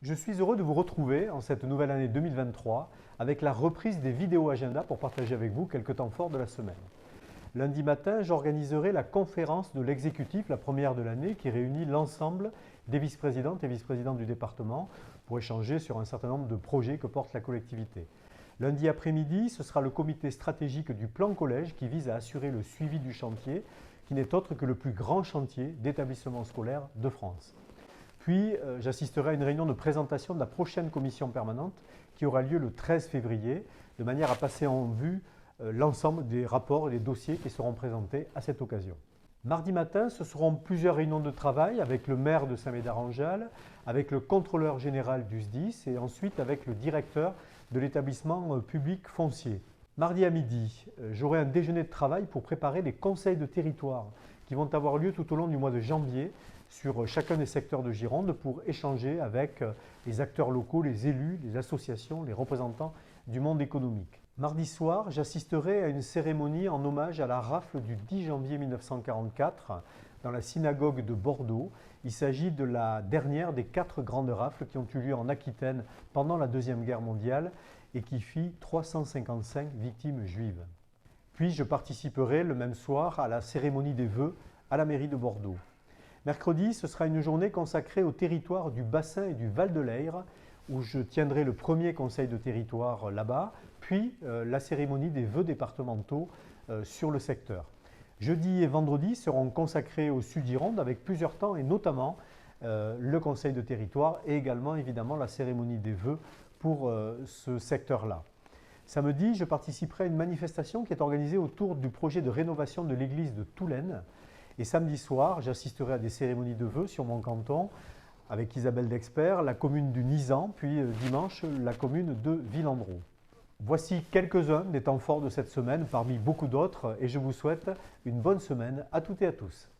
Je suis heureux de vous retrouver en cette nouvelle année 2023 avec la reprise des vidéos agenda pour partager avec vous quelques temps forts de la semaine. Lundi matin, j'organiserai la conférence de l'exécutif, la première de l'année, qui réunit l'ensemble des vice-présidentes et vice-présidents du département pour échanger sur un certain nombre de projets que porte la collectivité. Lundi après-midi, ce sera le comité stratégique du plan collège qui vise à assurer le suivi du chantier, qui n'est autre que le plus grand chantier d'établissement scolaire de France. Puis, j'assisterai à une réunion de présentation de la prochaine commission permanente qui aura lieu le 13 février, de manière à passer en vue l'ensemble des rapports et des dossiers qui seront présentés à cette occasion. Mardi matin, ce seront plusieurs réunions de travail avec le maire de Saint-Médard-en-Jalles, avec le contrôleur général du SDIS et ensuite avec le directeur de l'établissement public foncier. Mardi à midi, j'aurai un déjeuner de travail pour préparer les conseils de territoire qui vont avoir lieu tout au long du mois de janvier sur chacun des secteurs de Gironde pour échanger avec les acteurs locaux, les élus, les associations, les représentants du monde économique. Mardi soir, j'assisterai à une cérémonie en hommage à la rafle du 10 janvier 1944 dans la synagogue de Bordeaux. Il s'agit de la dernière des 4 grandes rafles qui ont eu lieu en Aquitaine pendant la Deuxième Guerre mondiale et qui fit 355 victimes juives. Puis je participerai le même soir à la cérémonie des vœux à la mairie de Bordeaux. Mercredi, ce sera une journée consacrée au territoire du bassin et du Val de l'Ayre, où je tiendrai le premier conseil de territoire là-bas, puis la cérémonie des vœux départementaux sur le secteur. Jeudi et vendredi seront consacrés au Sud-Gironde avec plusieurs temps et notamment le conseil de territoire et également évidemment la cérémonie des vœux pour ce secteur-là. Samedi, je participerai à une manifestation qui est organisée autour du projet de rénovation de l'église de Toulaine. Et samedi soir, j'assisterai à des cérémonies de vœux sur mon canton avec Isabelle Dexpert, la commune du Nizan, puis dimanche, la commune de Villandreau. Voici quelques-uns des temps forts de cette semaine parmi beaucoup d'autres et je vous souhaite une bonne semaine à toutes et à tous.